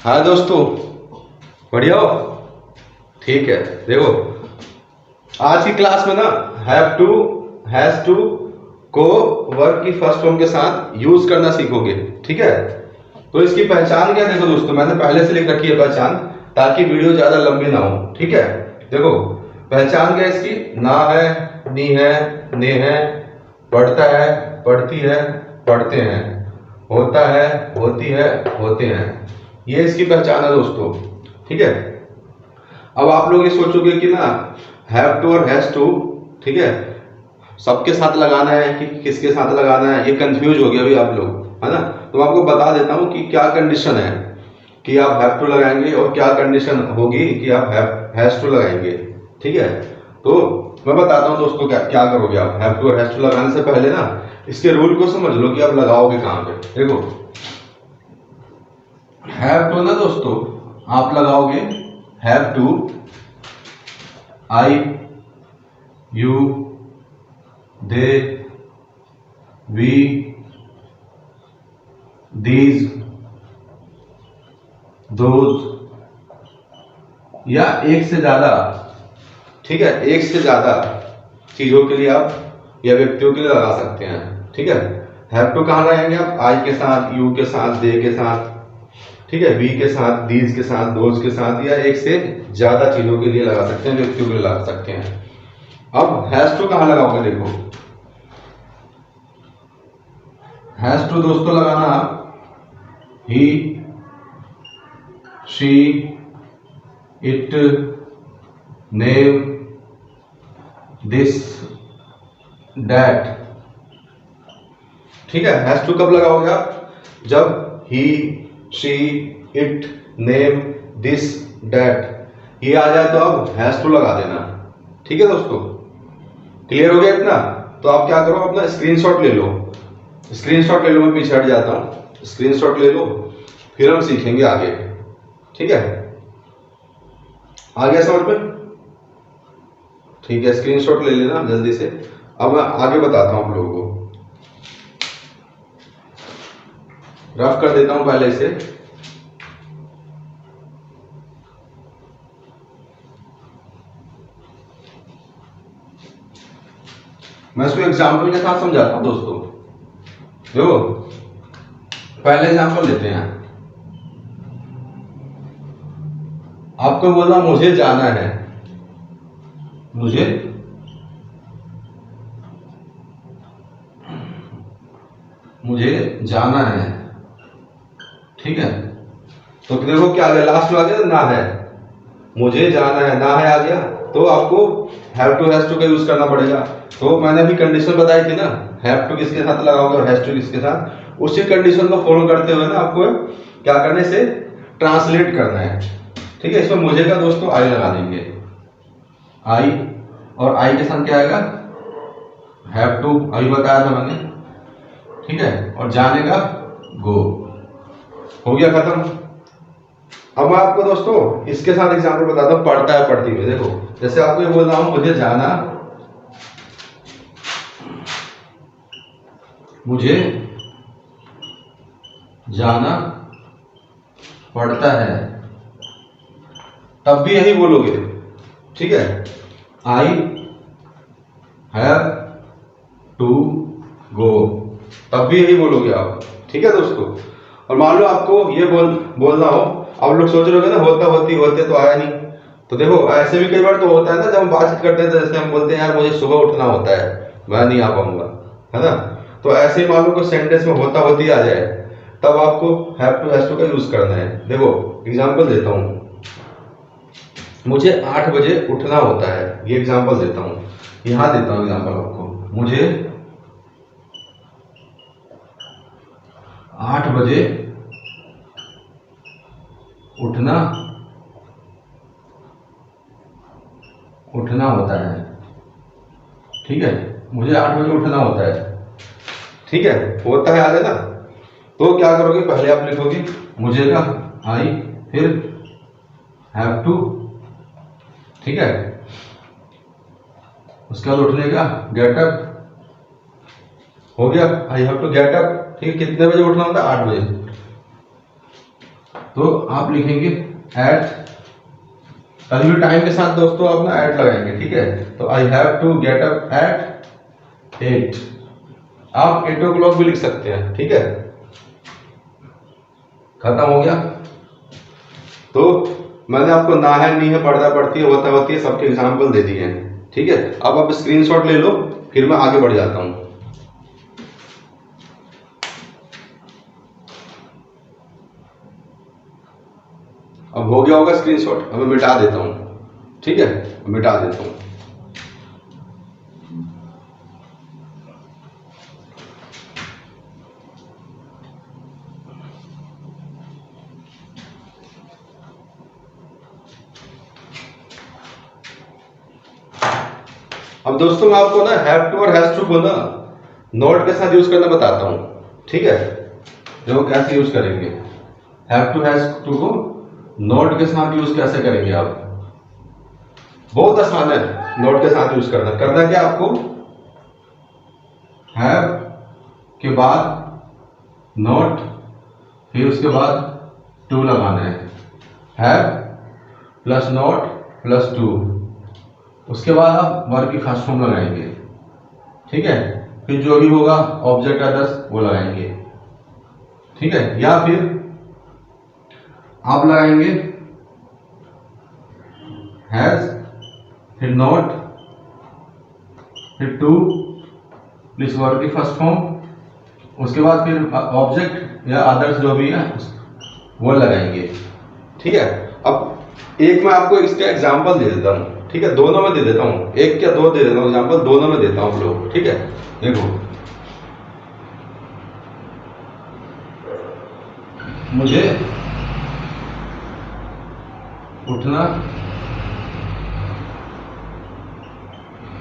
हाँ दोस्तों, बढ़िया हो? ठीक है। देखो, आज की क्लास में ना हैव टू, हैज टू को वर्ब की फर्स्ट फॉर्म के साथ यूज करना सीखोगे। ठीक है, तो इसकी पहचान क्या है? देखो दोस्तों, मैंने पहले से लिख रखी है पहचान, ताकि वीडियो ज्यादा लंबी ना हो। ठीक है, देखो पहचान क्या है इसकी? ना है, नी है, ने है, पढ़ता है, पढ़ती है, पढ़ते हैं, होता है, होती है, होते हैं। ये इसकी पहचान है दोस्तों। ठीक है, अब आप लोग ये सोचोगे कि ना हैव टू और हैज टू, ठीक है, सबके साथ लगाना है कि किसके साथ लगाना है, ये कंफ्यूज हो गया अभी आप लोग, है ना। तो मैं आपको बता देता हूं कि क्या कंडीशन है कि आप हैव टू लगाएंगे और क्या कंडीशन होगी कि आप हैज टू लगाएंगे। ठीक है, तो मैं बताता हूं दोस्तों क्या क्या करोगे आप। हैव टू और हैज टू लगाने से पहले ना इसके रूल को समझ लो कि आप लगाओगे कहां पे। देखो, हैव टू ना दोस्तों आप लगाओगे have to, I, you, they, we, these, those, या एक से ज्यादा। ठीक है, एक से ज्यादा चीजों के लिए आप या व्यक्तियों के लिए लगा सकते हैं। ठीक है, हैव टू कहां लगाएंगे आप? आई के साथ, यू के साथ, दे के साथ, ठीक है, वी के साथ, दीज के साथ, दोज के साथ, या एक से ज्यादा चीजों के लिए लगा सकते हैं, व्यक्तियों के लिए लगा सकते हैं। अब हैज टू कहां लगाओगे? देखो, हैज टू दोस्तों लगाना आप he, she, it, name, this, that. ठीक है, हैज टू कब लगाओगे आप? जब he, she, it, name, this, that ये आ जाए तो आप हैज टू लगा देना। ठीक है दोस्तों, क्लियर हो गया इतना? तो आप क्या करो, अपना स्क्रीनशॉट ले लो। स्क्रीनशॉट ले लो, मैं पीछे हट जाता हूं। स्क्रीनशॉट ले लो, फिर हम सीखेंगे आगे। ठीक है, आ गया समझ में? ठीक है, स्क्रीनशॉट ले लेना जल्दी से। अब मैं आगे बताता हूं आप लोगों को, रफ कर देता हूं पहले इसे। मैं इसको एग्जाम्पल के साथ समझाता हूं दोस्तों। देखो, पहले एग्जाम्पल लेते हैं। आपको बोलना मुझे जाना है, मुझे जाना है। ठीक है, तो देखो क्या आ गया, लास्ट में आ गया ना है, मुझे जाना है, ना है आ गया, तो आपको हैव टू हैज टू का यूज करना पड़ेगा। तो मैंने अभी कंडीशन बताई थी ना, हैव टू किसके साथ लगाओगे और हैज टू किसके साथ, उसी कंडीशन को फॉलो करते हुए ना आपको क्या करने से ट्रांसलेट करना है। ठीक है, इसमें मुझे का दोस्तों आई लगा देंगे, आई, और आई के साथ क्या आएगा? हैव टू, अभी बताया था मैंने। ठीक है, और जाने का गो। हो गया खत्म। अब मैं आपको दोस्तों इसके साथ एग्जांपल बताता हूं, पढ़ता है, पढ़ती है। देखो, जैसे आपको ये बोल रहा हूं मुझे जाना, मुझे जाना पड़ता है, तब भी यही बोलोगे। ठीक है, आई हैव टू गो, तब भी यही बोलोगे आप। ठीक है दोस्तों, और मान लो आपको ये बोलना हो, आप लोग सोच रहे हो ना होता, होती, होते तो आया नहीं। तो देखो, ऐसे भी कई बार तो होता है ना, जब हम बातचीत करते हैं तो जैसे हम बोलते हैं यार मुझे सुबह उठना होता है, मैं नहीं आ पाऊंगा, है ना। तो ऐसे ही मान लो कोई सेंटेंस में होता, होती आ जाए, तब आपको हैव टू हैज टू का यूज करना है। देखो एग्जाम्पल देता हूं, मुझे 8 बजे उठना होता है, ये एग्जाम्पल देता हूं, यहां देता हूं एग्जाम्पल आपको। मुझे 8 बजे उठना होता है। ठीक है, मुझे 8 बजे उठना होता है। ठीक है, होता है आ जाए ना, तो क्या करोगे, पहले आप लिखोगे मुझे का आई, फिर हैव टू। ठीक है, उसके बाद उठने का गेट अप, हो गया, I have to get up. ठीक है, कितने बजे उठना होता है? 8 बजे। तो आप लिखेंगे एट, कभी भी टाइम के साथ दोस्तों आप ना एट लगाएंगे, ठीक है। तो I have to get up at 8, आप 8 o'clock भी लिख सकते हैं, ठीक है। खत्म हो गया। तो मैंने आपको ना है, नहीं है, पढ़ता पढ़ती है, होता होती है, सबके एग्जाम्पल दे दिए हैं, ठीक है। अब आप स्क्रीनशॉट ले लो, फिर मैं आगे बढ़ जाता हूं। अब हो गया होगा स्क्रीनशॉट, अब मैं मिटा देता हूं, ठीक है, मिटा देता हूं। अब दोस्तों मैं आपको ना हैव टू और हैज टू को ना नोट के साथ यूज करना बताता हूं, ठीक है। देखो कैसे यूज करेंगे, हैव टू हैज टू को नोट के साथ यूज कैसे करेंगे आप, बहुत आसान है नोट के साथ यूज करना। करना क्या आपको, हैव के बाद नोट, फिर उसके बाद टू लगाना है, have plus note plus two, उसके बाद आप वर्ब की फर्स्ट फॉर्म लगाएंगे, ठीक है। फिर जो भी होगा ऑब्जेक्ट अदर्स वो लगाएंगे, ठीक है। या फिर आप लगाएंगे हैज, फिर नॉट, फिर टू प्लस वर्ब की फर्स्ट फॉर्म, उसके बाद फिर ऑब्जेक्ट या अदर्स जो भी है वो लगाएंगे, ठीक है। अब एक मैं आपको इसका एग्जांपल दे देता हूं, ठीक है, दोनों में दे देता हूं, एक क्या दो दे देता हूं एग्जांपल, दोनों में देता हूं आप लोग, ठीक है। देखो मुझे उठना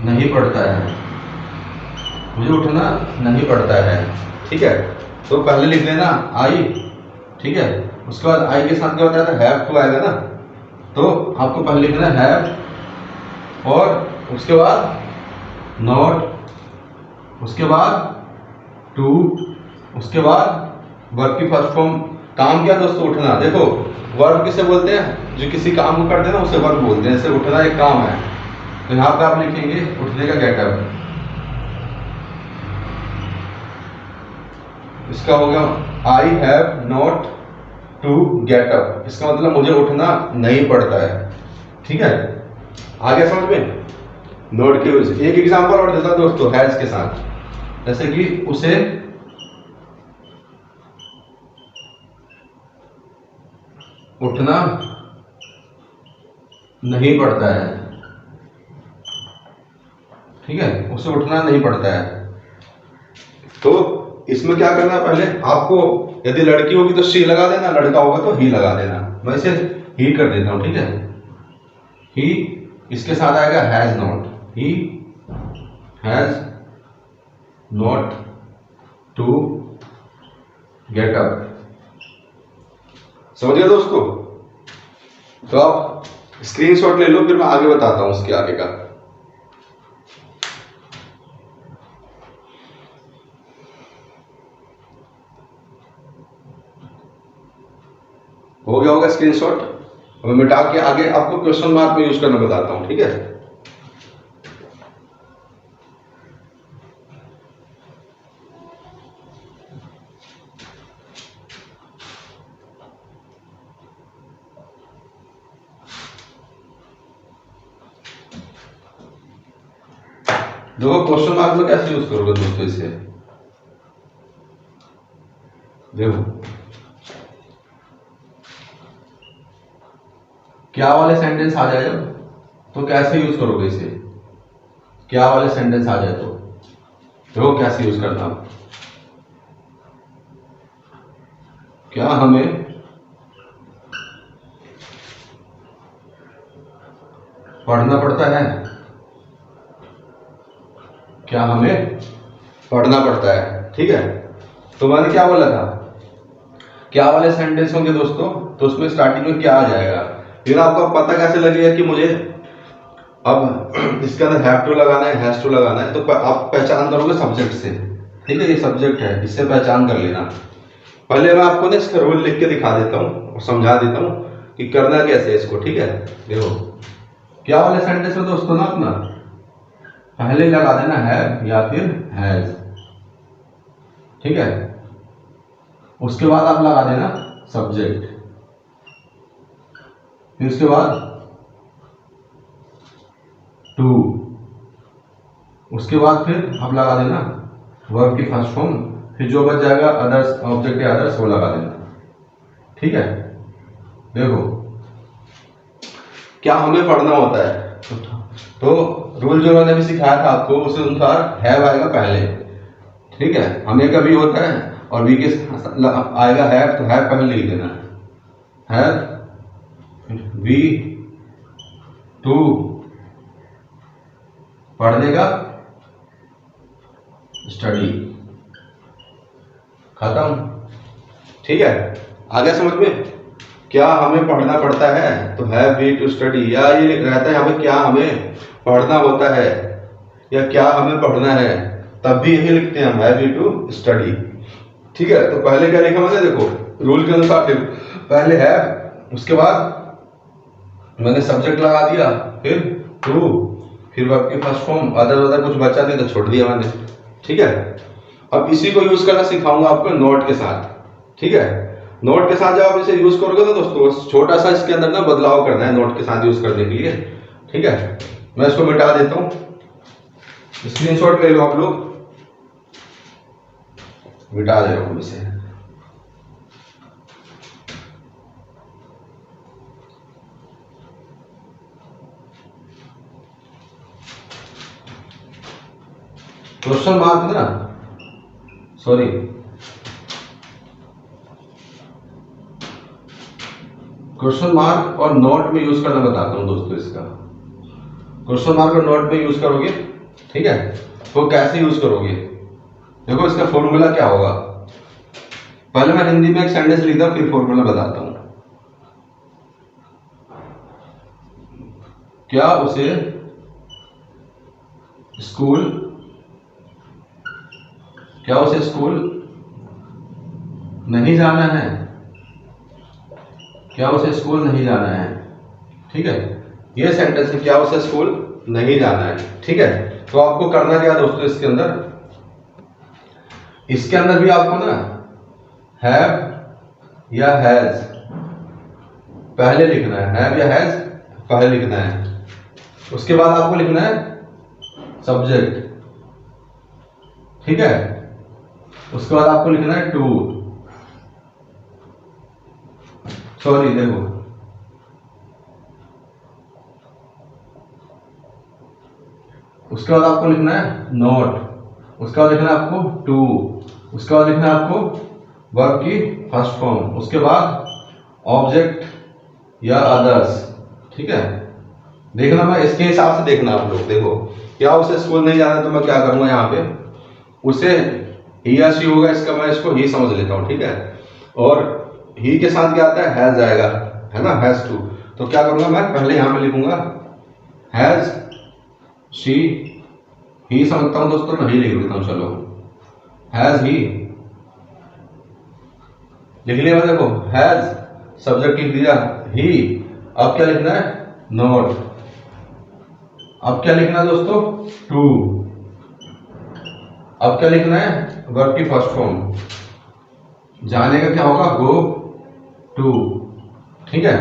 नहीं पड़ता है, मुझे उठना नहीं पड़ता है, ठीक है। तो पहले लिख लेना आई, ठीक है। उसके बाद आई के साथ क्या होता है, हैव टू आएगा ना, तो आपको पहले लिखना हैव, और उसके बाद नॉट, उसके बाद टू, उसके बाद वर्ब की फर्स्ट फॉर्म। काम क्या दोस्तों, उठना। देखो वर्ब किसे बोलते हैं, जो किसी काम को करते हैं ना उसे वर्ब बोलते हैं, जैसे उठना एक काम है, तो यहाँ पे आप लिखेंगे उठने का गेटअप, इसका हो गया I have not to get up, इसका मतलब मुझे उठना नहीं पड़ता है, ठीक है। आगे समझ में, नोट के वजह से एक एग्जांपल और देता दोस्तों हैज के साथ, जैसे कि उसे उठना नहीं पड़ता है, ठीक है, उसे उठना नहीं पड़ता है। तो इसमें क्या करना है, पहले आपको यदि लड़की होगी तो शी लगा देना, लड़का होगा तो ही लगा देना। मैं इसे ही कर देता हूं, ठीक है। ही इसके साथ आएगा has not, he has not to get up, समझ गए दोस्तों। तो आप स्क्रीनशॉट ले लो, फिर मैं आगे बताता हूं उसके आगे का। हो गया होगा स्क्रीनशॉट। अब मिटा के आगे आपको क्वेश्चन मार्क में यूज करना बताता हूं, ठीक है। देखो क्वेश्चन मार्क में कैसे यूज करोगे दोस्तों इसे, देखो क्या वाले सेंटेंस आ जाए तो कैसे यूज करोगे इसे, क्या वाले सेंटेंस आ जाए तो देखो कैसे यूज करना। क्या हमें पढ़ना पड़ता है, क्या हमें पढ़ना पड़ता है, ठीक है। तो मैंने क्या बोला था, क्या वाले सेंटेंस होंगे दोस्तों, तो उसमें स्टार्टिंग में क्या आ जाएगा, फिर आपको पता कैसे लगेगा कि मुझे अब इसके अंदर हैव टू लगाना है, हैज टू लगाना है। तो आप पहचान करोगे सब्जेक्ट से, ठीक है, ये सब्जेक्ट है, इससे पहचान कर लेना। पहले मैं आपको ना इसका रूल लिख के दिखा देता हूँ और समझा देता हूँ कि करना कैसे है इसको, ठीक है। देखो क्या वाले सेंटेंस में दोस्तों ना अपना पहले लगा देना हैव या फिर हैज, ठीक है। उसके बाद आप लगा देना सब्जेक्ट, फिर उसके बाद टू, उसके बाद फिर आप लगा देना वर्ब की फर्स्ट फॉर्म, फिर जो बच जाएगा अदर्स, ऑब्जेक्ट या अदर्स, वो लगा देना, ठीक है। देखो क्या हमें पढ़ना होता है, तो रूल जो मैंने भी सिखाया था आपको उस अनुसार हैव आएगा पहले, ठीक है। हमें कभी होता है और वी के आएगा हैव, तो हैव पहले लिख देना, हैव वी टू पढ़ने का स्टडी, खत्म, ठीक है। आगे समझ में क्या हमें पढ़ना पड़ता है तो हैव वी टू स्टडी, या ये रहता है यहाँ पे क्या हमें पढ़ना होता है या क्या हमें पढ़ना है, तब भी यही लिखते हैं हम हैव वी टू स्टडी, ठीक है। तो पहले क्या लिखा मैंने, देखो रूल के अनुसार पहले हैव, उसके बाद मैंने सब्जेक्ट लगा दिया, फिर टू, फिर वर्ब की फर्स्ट फॉर्म, अदर कुछ बचा नहीं तो छोड़ दिया मैंने, ठीक है। अब इसी को यूज करना सिखाऊंगा आपको नोट के साथ, ठीक है। नोट के साथ जब आप इसे यूज करोगे ना दोस्तों, छोटा सा इसके अंदर ना बदलाव करना है नोट के साथ यूज करने के लिए, ठीक है। मैं इसको मिटा देता हूं, स्क्रीनशॉट ले लो आप लोग, मिटा दे रहा हूं इसे। क्वेश्चन मार्क ना, सॉरी, क्वेश्चन मार्क और नोट में यूज करना बताता हूं दोस्तों। इसका क्वेश्चन मार्क और नोट में यूज करोगे, ठीक है, तो कैसे यूज करोगे, देखो इसका फॉर्मूला क्या होगा। पहले मैं हिंदी में एक सेंटेंस लिखता हूं, फिर फॉर्मूला बताता हूं। क्या उसे स्कूल, क्या उसे स्कूल नहीं जाना है, क्या उसे स्कूल नहीं जाना है, ठीक है। ये सेंटेंस है, क्या उसे स्कूल नहीं जाना है, ठीक है। तो आपको करना क्या दोस्तों, इसके अंदर भी आपको ना हैव या हैज पहले लिखना है, हैव या हैज पहले लिखना है, उसके बाद आपको लिखना है सब्जेक्ट, ठीक है। उसके बाद आपको लिखना है टू, सॉरी देखो, उसके बाद आपको लिखना है नोट, उसके बाद लिखना है आपको टू, उसके बाद लिखना है आपको वर्ब की फर्स्ट फॉर्म, उसके बाद ऑब्जेक्ट या अदर्स, ठीक है। देखना मैं इसके हिसाब से देखना आप लोग, देखो क्या उसे स्कूल नहीं जाना, तो मैं क्या करूंगा यहाँ पे उसे ही या शी होगा, इसका मैं इसको ही समझ लेता हूँ, ठीक है। और ही के साथ क्या आता है, हैज आएगा, है ना, हैज टू। तो क्या करूंगा मैं, पहले यहां पे लिखूंगा हैज शी, ही समझता हूं दोस्तों, मैं ही लिख देता हूं, चलो हैज ही लिख लिया मैं। देखो हैज सब्जेक्ट लिख दिया, ही, अब क्या लिखना है नोट, अब क्या लिखना है दोस्तों टू, अब क्या लिखना है वर्ब की फर्स्ट फॉर्म, जाने का क्या होगा गो टू, ठीक है।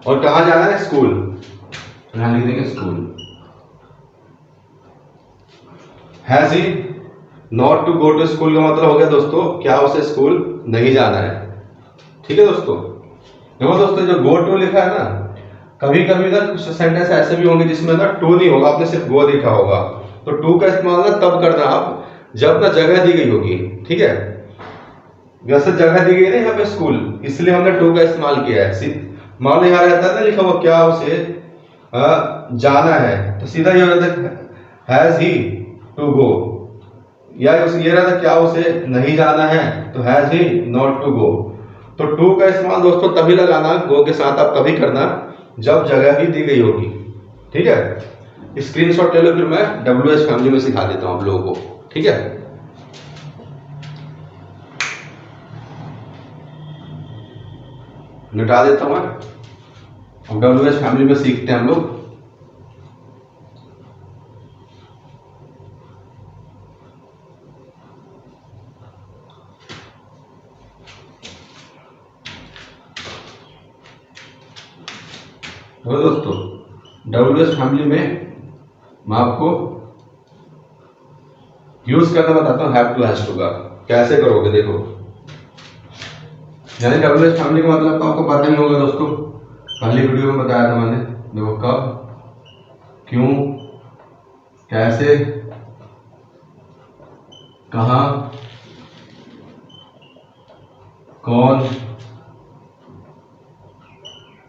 और कहां जाना है, स्कूल, यहां लिख देंगे school. Has he not to go to school का मतलब हो गया दोस्तों क्या उसे स्कूल नहीं जाना है, ठीक है दोस्तों। देखो दोस्तों जो गो टू लिखा है ना, कभी कभी ना कुछ सेंटेंस ऐसे भी होंगे जिसमें ना टू नहीं होगा, आपने सिर्फ गो लिखा होगा, तो टू का इस्तेमाल ना तब करना आप जब ना जगह दी गई होगी, ठीक है। वैसे जगह दी गई ना यहाँ पे स्कूल, इसलिए हमने टू का इस्तेमाल किया है। मान लो यहाँ रहता है ना लिखा हुआ क्या उसे जाना है, तो सीधा ये हो जाता है हैज ही टू गो, या ये रहता क्या उसे नहीं जाना है, तो has he not to go. तो टू का इस्तेमाल दोस्तों तभी लगाना गो के साथ, आप तभी करना जब जगह भी दी गई होगी, ठीक है। स्क्रीनशॉट ले लो, फिर मैं WH फैमिली में सिखा देता हूं आप लोगों को, ठीक है। मिटा देता हूँ मैं। अब WH फैमिली में सीखते हैं हम लोग। तो दोस्तों WH फैमिली में मैं आपको यूज करना बताता हूँ हैव टू हैज टू का। कैसे करोगे देखो, यानी WH फैमिली का मतलब तो आपको पता ही होगा दोस्तों, पहली वीडियो में बताया था मैंने। देखो कब, क्यों, कैसे, कहाँ, कौन,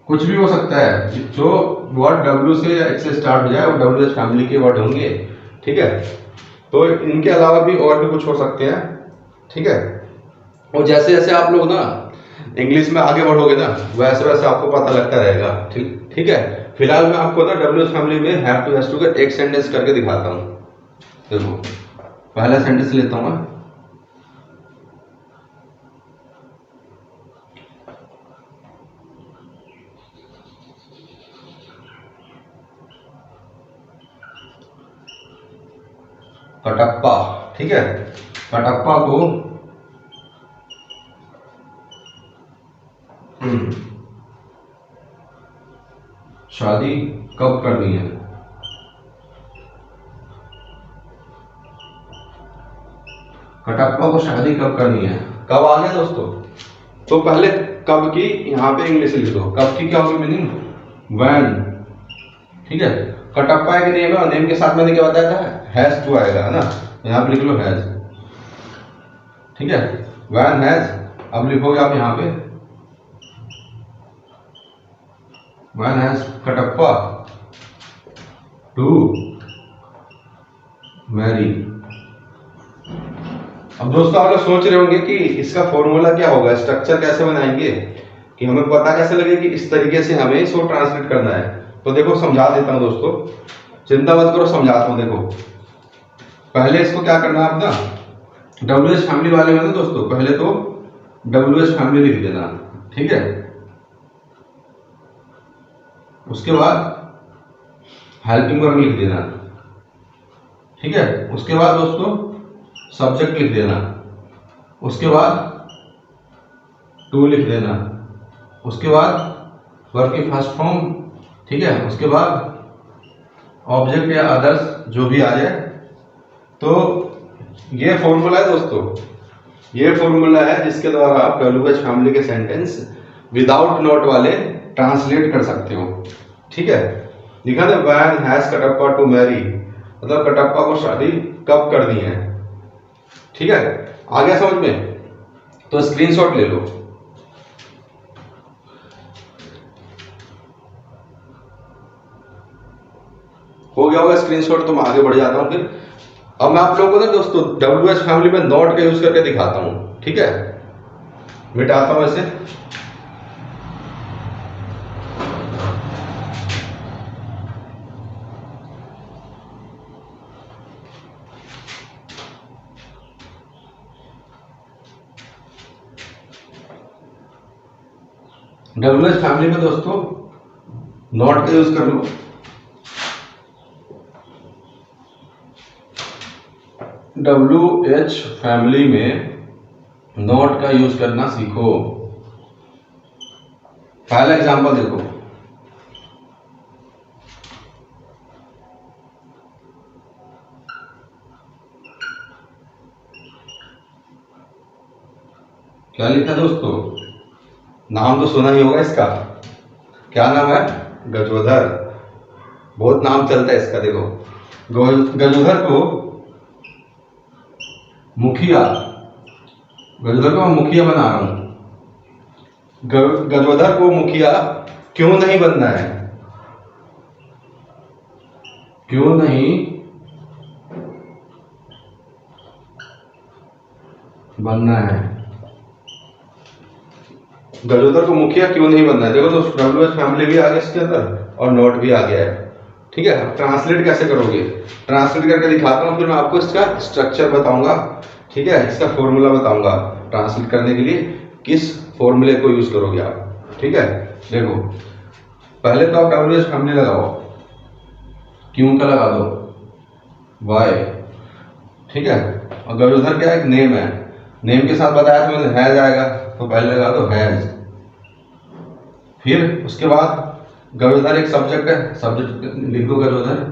कुछ भी हो सकता है। जो वर्ड W से या H से स्टार्ट हो जाए वो WH फैमिली के वर्ड होंगे, ठीक है। तो इनके अलावा भी और भी कुछ हो सकते हैं, ठीक है। और जैसे जैसे आप लोग ना इंग्लिश में आगे बढ़ोगे ना, वैसे वैसे आपको पता लगता रहेगा, ठीक है। फिलहाल मैं आपको ना WH फैमिली में हैव टू हैज टू का एक सेंटेंस करके दिखाता हूँ। देखो पहला सेंटेंस लेता हूँ मैं। कटप्पा, ठीक है। कटप्पा को शादी कब करनी है? कटप्पा को शादी कब करनी है? कब आ गया दोस्तों? तो पहले कब की यहाँ पे इंग्लिश लिख दो। कब की क्या होगी मीनिंग? व्हेन, ठीक है। कटप्पा एक नेम है और नेम के साथ मैंने क्या बताया था? हैज टू आएगा, है ना। यहाँ पे लिख लो हैज, ठीक है। व्हेन हैज, अब लिखोगे आप यहाँ पे when has Kattappa to marry. अब दोस्तों आप लोग सोच रहे होंगे कि इसका फॉर्मूला क्या होगा, स्ट्रक्चर कैसे बनाएंगे, कि हमें पता कैसे लगे कि इस तरीके से हमें इसको ट्रांसलेट करना है। तो देखो समझा देता हूं दोस्तों, चिंता मत करो, समझाता हूं। देखो पहले इसको क्या करना है आप ना, WH फैमिली वाले में ना दोस्तों, पहले तो WH फैमिली लिख देना, ठीक है। उसके बाद हेल्पिंग वर्ब लिख देना, ठीक है। उसके बाद दोस्तों सब्जेक्ट लिख देना, उसके बाद टू लिख देना, उसके बाद वर्ब की फर्स्ट फॉर्म, ठीक है। उसके बाद ऑब्जेक्ट या अदर्स जो भी आ जाए। तो ये फॉर्मूला है दोस्तों, ये फॉर्मूला है जिसके द्वारा आप WH फैमिली के सेंटेंस विदाउट नोट वाले ट्रांसलेट कर सकते हो, ठीक है। लिखा था when has Kattappa to marry, मतलब कटप्पा को शादी कब करनी है, ठीक है। आ गया समझ में? तो स्क्रीनशॉट ले लो। हो गया होगा स्क्रीनशॉट, तो मैं आगे बढ़ जाता हूं फिर। अब मैं आप लोगों को ना दोस्तों WH फैमिली में नॉट का यूज करके दिखाता हूं, ठीक है। मिटाता हूं ऐसे। WH फैमिली में दोस्तों नॉट का यूज कर लो। WH फैमिली में नॉट का यूज करना सीखो। पहला एग्जांपल देखो, क्या लिखा दोस्तों? नाम तो सुना ही होगा इसका, क्या नाम है? गजोधर। बहुत नाम चलता है इसका। देखो गजोधर को मुखिया, गजोधर को मैं मुखिया बना रहा हूं। गजोधर को मुखिया क्यों नहीं बनना है? क्यों नहीं बनना है? गजोधर को मुखिया क्यों नहीं बनना है? देखो दोस्तों WH फैमिली भी आ गया इसके अंदर और नोट भी आ गया है, ठीक है। ट्रांसलेट कैसे करोगे? ट्रांसलेट करके दिखाता हूँ, फिर मैं आपको इसका स्ट्रक्चर बताऊंगा, ठीक है। इसका फॉर्मूला बताऊंगा ट्रांसलेट करने के लिए, किस फॉर्मूले को यूज करोगे आप। ठीक है, देखो पहले तो आप WH फैमिली लगाओ, क्यों का लगा दो वाई, ठीक है। और गजोधर क्या एक नेम है, नेम के साथ बताया तो मैंने हैज आएगा, तो पहले लगा दो हैज। फिर उसके बाद गजोधर एक सब्जेक्ट है, सब्जेक्ट लिख दो गजोधर,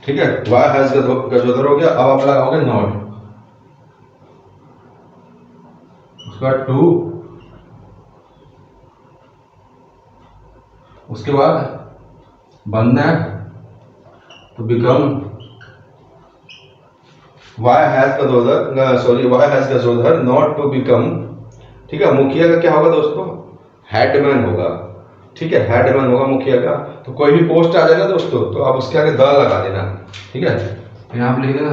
ठीक है। वाई हैज गजोधर हो गया। अब आप लगाओगे नॉट, उसके बाद टू, उसके बाद बनना है तो become why has Gajodhar, sorry why has Gajodhar not to become, ठीक है। मुखिया का क्या होगा दोस्तों, हेडमैन होगा, ठीक है, हेडमैन होगा मुखिया का। तो कोई भी पोस्ट आ जाएगा दोस्तों तो आप उसके आगे द लगा देना, ठीक है, यहां पे लिख देना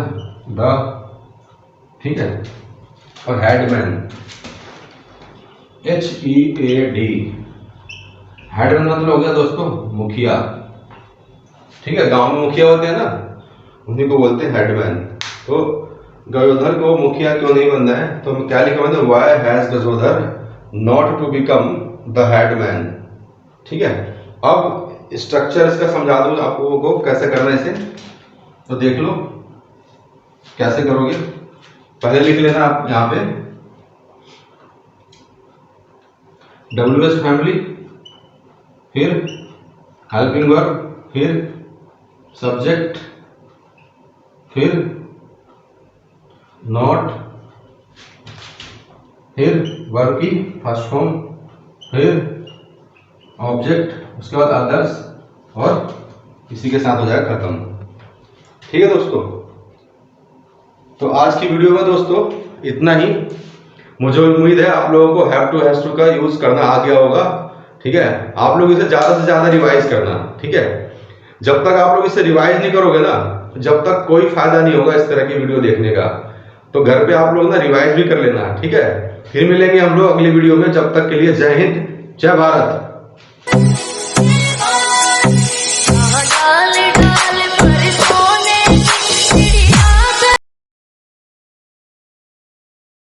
द, ठीक है। और हेडमैन HEAD, हेडमैन मतलब हो गया दोस्तों मुखिया, ठीक है। गांव में मुखिया होते हैं ना, उन्हीं को बोलते हैं हेडमैन। तो गजोधर को मुखिया क्यों नहीं बनना है, तो क्या लिखा मैंने, why has Gajodhar not to become the headman, ठीक है। अब स्ट्रक्चर इसका समझा दूं आप लोगों को कैसे करना है इसे, तो देख लो कैसे करोगे। पहले लिख लेना आप यहां पे WH फैमिली, फिर हेल्पिंग वर्ब, फिर सब्जेक्ट, फिर नॉट, फिर वर्ब की फर्स्ट फॉर्म, फिर ऑब्जेक्ट, उसके बाद अदर्स, और इसी के साथ हो जाएगा खत्म, ठीक है दोस्तों। तो आज की वीडियो में दोस्तों इतना ही। मुझे उम्मीद है आप लोगों को हैव टू हैज टू का यूज करना आ गया होगा, ठीक है। आप लोग इसे ज्यादा से ज्यादा रिवाइज करना, ठीक है। जब तक आप लोग इसे रिवाइज नहीं करोगे ना, जब तक कोई फायदा नहीं होगा इस तरह की वीडियो देखने का। तो घर पे आप लोग ना रिवाइज भी कर लेना, ठीक है। फिर मिलेंगे हम लोग अगली वीडियो में, जब तक के लिए जय हिंद, जय भारत।